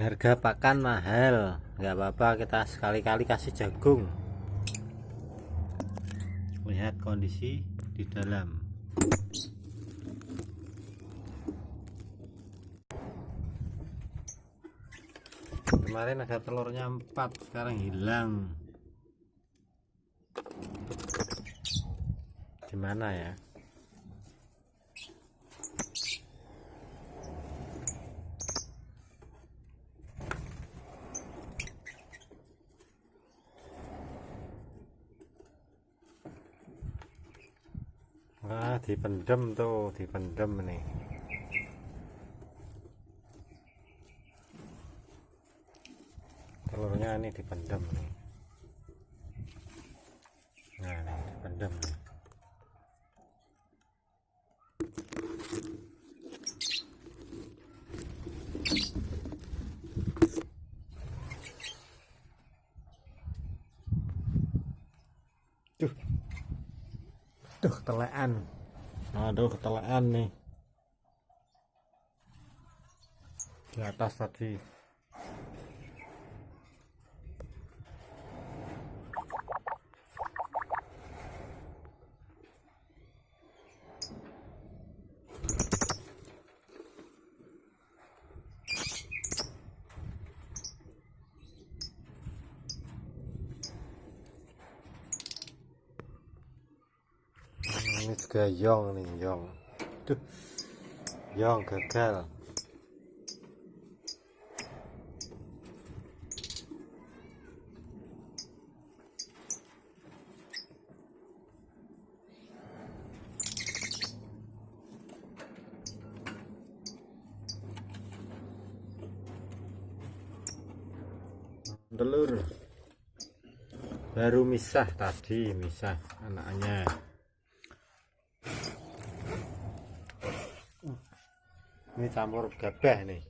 Harga pakan mahal, nggak apa-apa, kita sekali-kali kasih jagung. Lihat kondisi di dalam. Kemarin ada telurnya 4, sekarang hilang. Gimana ya? Wah, dipendem tuh, dipendem nih. Telurnya ini dipendem nih. Nah, ini dipendem nih. Tuh ketelean. Aduh, ketelean nih di atas tadi. Ini juga yong nih, yong. Tuh, yong gagal. Telur baru misah tadi, misah anaknya. Ini campur gabah nih,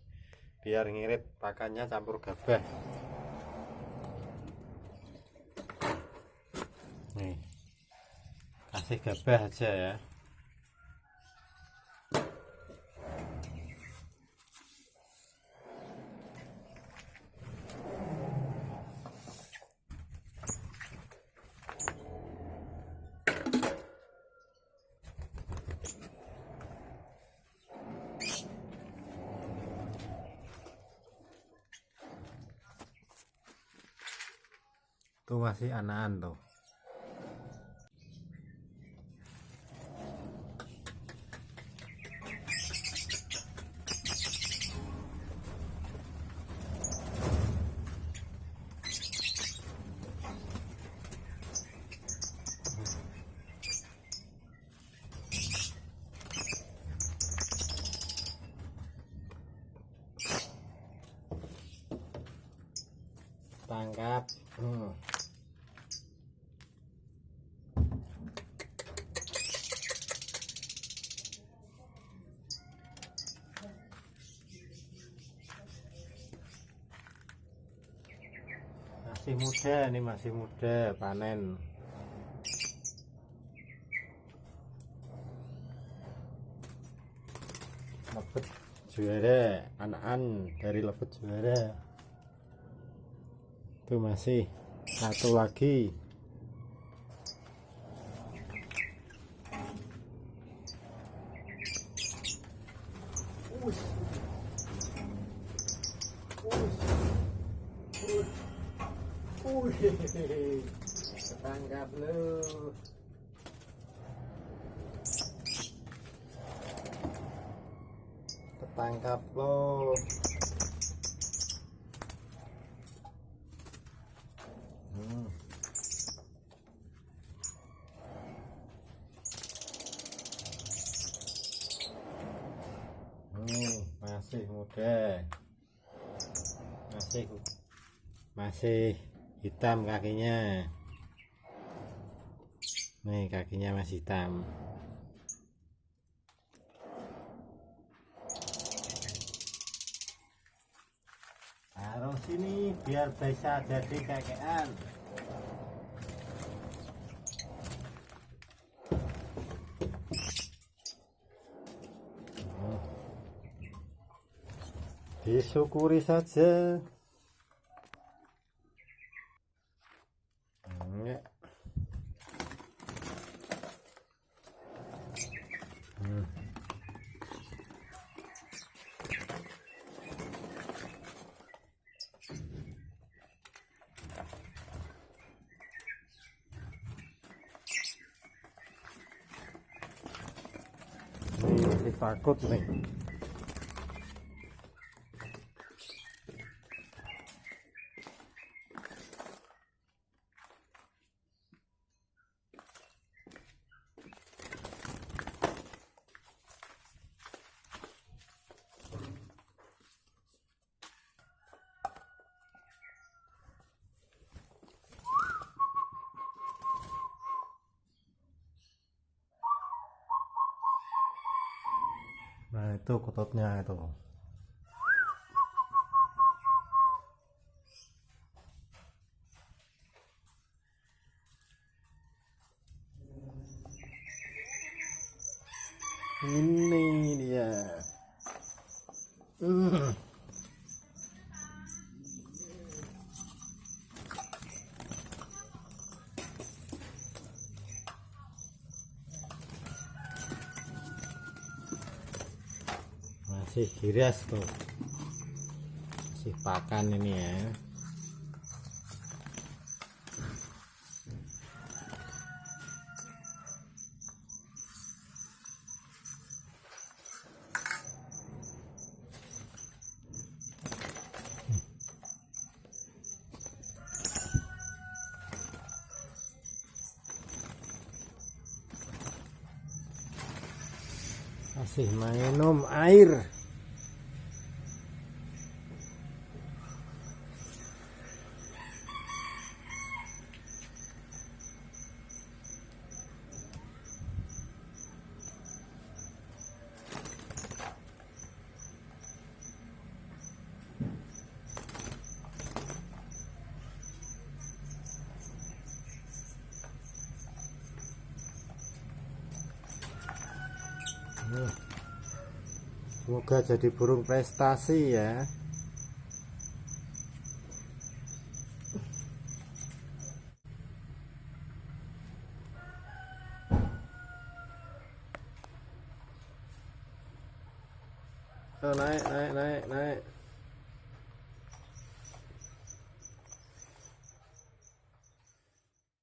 biar ngirit pakannya campur gabah. Nih, kasih gabah aja ya. Tuh masih anakan tuh. Tangkap. Masih muda, ini masih muda, panen. Lepet juara, anakan dari lepet juara. Itu masih satu lagi. Tangkap lu. Ketangkap lo. Masih muda, masih hitam kakinya. Nih, kakinya masih hitam. Taruh sini biar bisa jadi kekean. disyukuri saja. Enggak. Ini masih takut nih. Nah itu kututnya itu. Ini dia. Masih giras tuh, masih pakan ini ya. Masih minum air. Semoga jadi burung prestasi ya. Oh, naik.